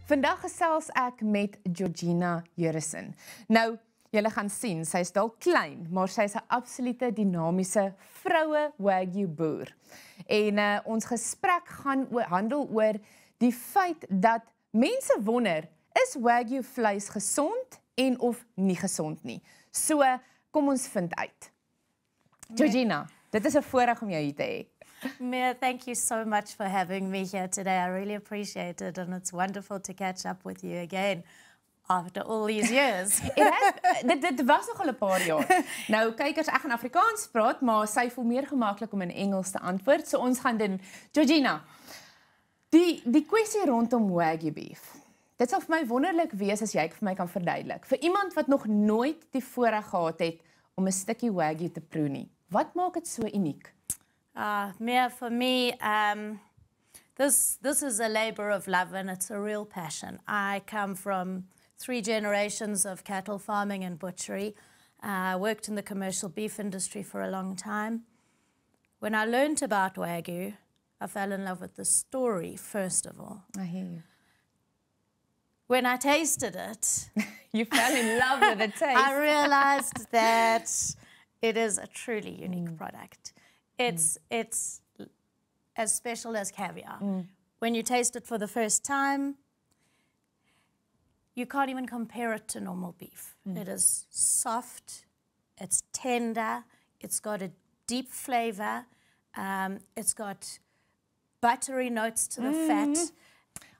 Vandag gesels ek met Georgina Jeurissen. Nou, julle gaan sien, sy is dalk klein, maar sy is 'n absolute dinamiese vroue Wagyu-boer. En ons gesprek gaan handel oor die feit dat mense wonder, is Wagyu vleis gesond en of nie gesond nie? So, kom ons vind uit. Georgina, dit is 'n voorreg om jou hier te hê. Mia, thank you so much for having me here today. I really appreciate it, and it's wonderful to catch up with you again after all these years. Dit was nog al 'n paar jaar. Nou, kykers, ek gaan Afrikaans praat, maar sy voel meer gemaklik om in Engels te antwoord, so ons gaan doen. Georgina, die kwessie rondom Wagyu beef. Dit sal vir my wonderlik wees as jy vir my kan verduidelik. Vir iemand wat nog nooit die voorreg gehad het om 'n stukkie Wagyu te proe nie. Wat maak dit so uniek? Mia, for me, this is a labor of love, and it's a real passion. I come from 3 generations of cattle farming and butchery. I worked in the commercial beef industry for a long time. When I learned about Wagyu, I fell in love with the story, first of all. I hear you. When I tasted it, you fell in love with the taste. I realized that it is a truly unique product. It's as special as caviar. When you taste it for the first time, you can't even compare it to normal beef. It is soft, it's tender, it's got a deep flavor, it's got buttery notes to the fat.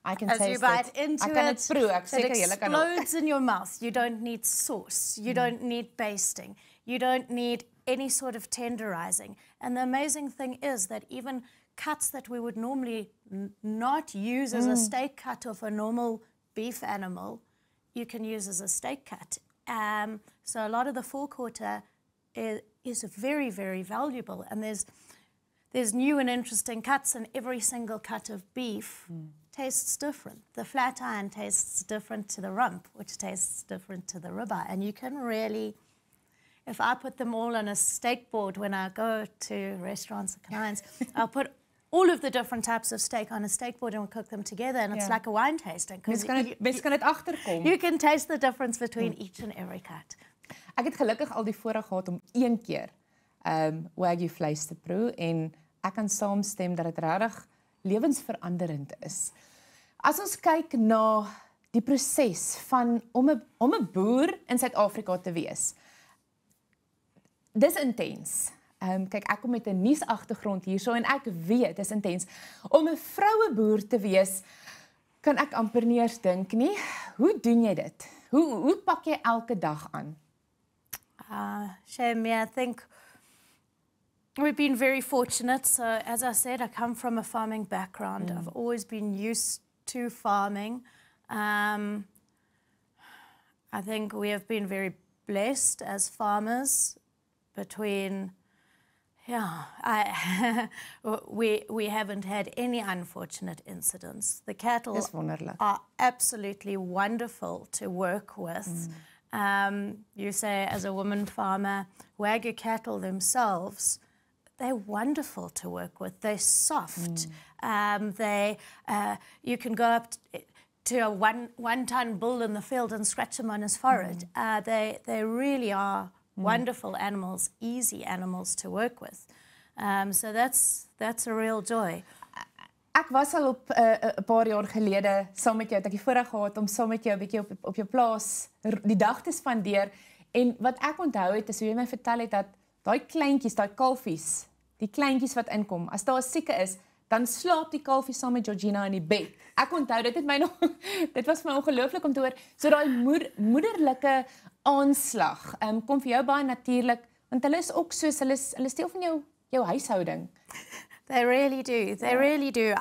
I can As taste you bite it. into it explodes in your mouth. You don't need sauce. You don't need basting. You don't need any sort of tenderizing. And the amazing thing is that even cuts that we would normally not use as a steak cut of a normal beef animal, you can use as a steak cut. So a lot of the forequarter is very, very valuable. And there's new and interesting cuts, and every single cut of beef tastes different. The flat iron tastes different to the rump, which tastes different to the ribeye. And you can really, if I put them all on a steak board when I go to restaurants and clients, I'll put all of the different types of steak on a steak board and we'll cook them together, and it's like a wine tasting. Mens kan dit agterkom. You can taste the difference between each and every cut. Ek het gelukkig al die voorreg gehad om 1 keer Wagyu vleis te proe, en ek kan saamstem dat dit regtig lewensveranderend is. As ons kyk na die proses van om 'n boer in Suid-Afrika te wees, dis intens. Kyk, ek kom met 'n nuusagtergrond hierso en ek weet, dis intens. Om 'n vroue boer te wees, kan ek amper nie eens dink nie. Hoe doen jy dit? Hoe pak jy elke dag aan? Shame, I think we've been very fortunate. So, as I said, I come from a farming background. I've always been used to farming. I think we have been very blessed as farmers between, we haven't had any unfortunate incidents. The cattle are absolutely wonderful to work with. You say, as a woman farmer, Wagyu cattle themselves, they're wonderful to work with. They're soft. You can go up to a one-ton bull in the field and scratch him on his forehead. They really are wonderful animals, easy animals to work with. So that's a real joy. Ek was al op 'n paar jaar gelede saam met jou, het ek die voorreg gehad om saam met jou 'n bietjie op jou plaas die dag te spandeer, en wat ek onthou het is hoe jy my vertel het dat daai kleintjies, daai kalfies, die kleintjies wat inkom, as daar 'n sieke is, dan slaap die kalfie saam met Georgina in die bed. Ek onthou dit dit was vir my ongelooflik om te hoor. So daai moederlike aanslag kom vir jou baie natuurlik, want hulle is ook soos hulle steel van jou huishouding. They really do. They really do.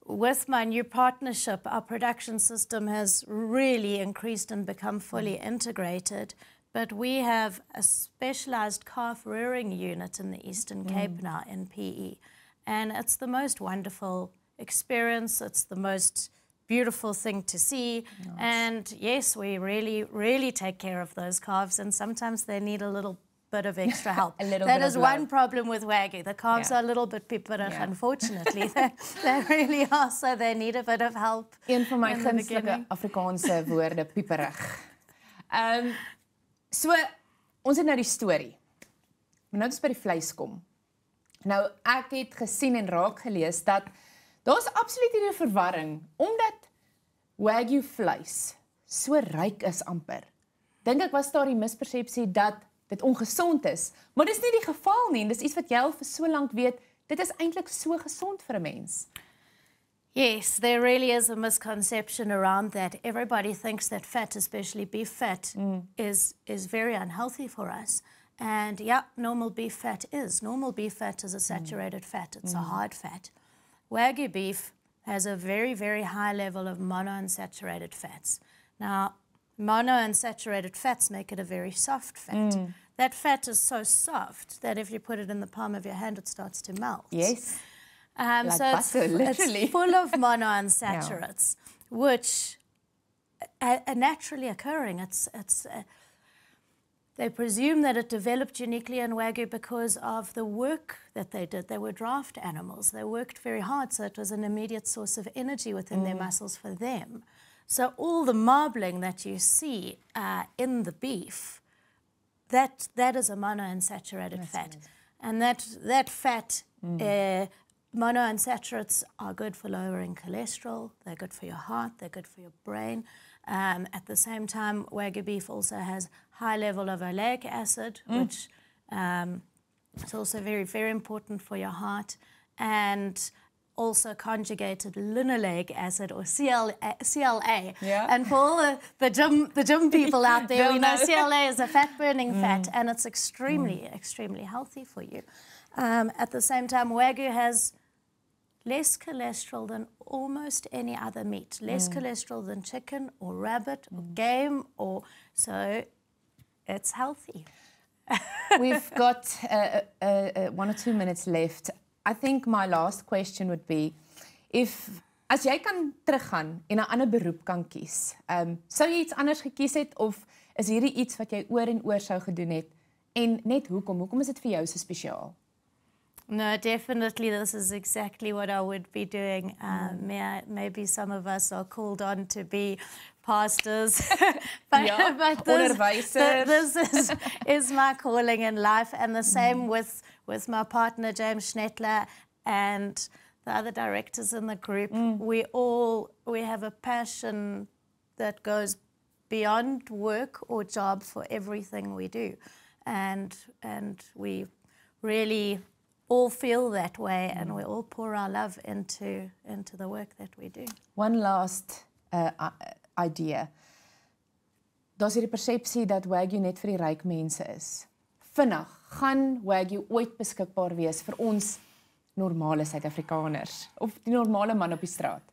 With my new partnership, our production system has really increased and become fully integrated. But we have a specialized calf rearing unit in the Eastern Cape now in PE. And it's the most wonderful experience. It's the most beautiful thing to see. And yes, we really, really take care of those calves. And sometimes they need a little bit of extra help. That is one problem with Wagyu. The calves are a little bit pipperig, unfortunately. They really are, so they need a bit of help. Een van my gunstelinge Afrikaanse woorde, pieperig. So, ons het nou die storie. Maar nou het ons by die vleis kom. Nou, ek het gesien en raak gelees dat daar is absoluut nie 'n verwarring, omdat Wagyu vleis so ryk is amper. Dink ek was daar die mispersepsie dat dit ongesond is, maar dis nie die geval nie, en dis iets wat jy al vir so lank weet, dit is eintlik so gesond vir 'n mens. Yes, there really is a misconception around that. Everybody thinks that fat, especially beef fat, is very unhealthy for us. And yeah, normal beef fat is. Normal beef fat is a saturated fat. It's a hard fat. Wagyu beef has a very, very high level of monounsaturated fats. Now, monounsaturated fats make it a very soft fat. That fat is so soft that if you put it in the palm of your hand, it starts to melt. Yes. Like so butter, literally. It's full of monounsaturates, which are naturally occurring. They presume that it developed uniquely in Wagyu because of the work that they did. They were draft animals. They worked very hard, so it was an immediate source of energy within their muscles for them. So all the marbling that you see in the beef, that is a monounsaturated fat. And that fat, monounsaturates are good for lowering cholesterol, they're good for your heart, they're good for your brain. At the same time, Wagyu beef also has high level of oleic acid, which is also very, very important for your heart, and also conjugated linoleic acid, or CLA. Yeah. And for all the gym people out there, we know CLA is a fat-burning fat, and it's extremely, extremely healthy for you. At the same time, Wagyu has less cholesterol than almost any other meat. Less cholesterol than chicken or rabbit or game, so it's healthy. We've got 1 or 2 minutes left. I think my last question would be, as jy kan teruggaan en 'n ander beroep kan kies, sou jy iets anders gekies het, of is hierdie iets wat jy oor en oor sou gedoen het, en net hoekom? Hoekom is dit vir jou so spesiaal? No, definitely this is exactly what I would be doing. Maybe some of us are called on to be pastors, but this is my calling in life, and the same with my partner James Schnettler and the other directors in the group. We have a passion that goes beyond work or job for everything we do, and we really all feel that way, and we all pour our love into the work that we do. One last idea. Daar's hierdie persepsie dat Wagyu net vir die ryk mense is. Vinnig, gaan Wagyu ooit beskikbaar wees vir ons normale Suid-Afrikaners, of die normale man op die straat?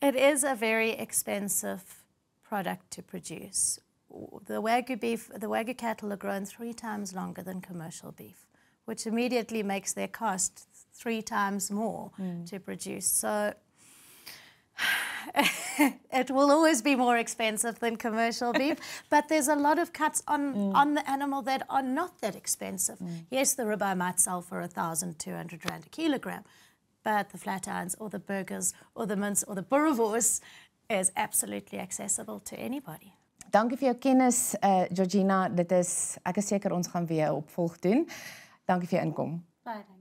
It is a very expensive product to produce. The Wagyu cattle are grown 3 times longer than commercial beef, which immediately makes their cost 3 times more to produce. So it will always be more expensive than commercial beef, but there's a lot of cuts on the animal that are not that expensive. Yes, the ribeye might sell for 1,200 rand a kilogram, but the flat irons or the burgers or the mince or the boerewors is absolutely accessible to anybody. Dankie vir jou kennis, Georgina. Ek is seker ons gaan weer 'n opvolg doen. Dankie vir jou inkom. Baie dankie.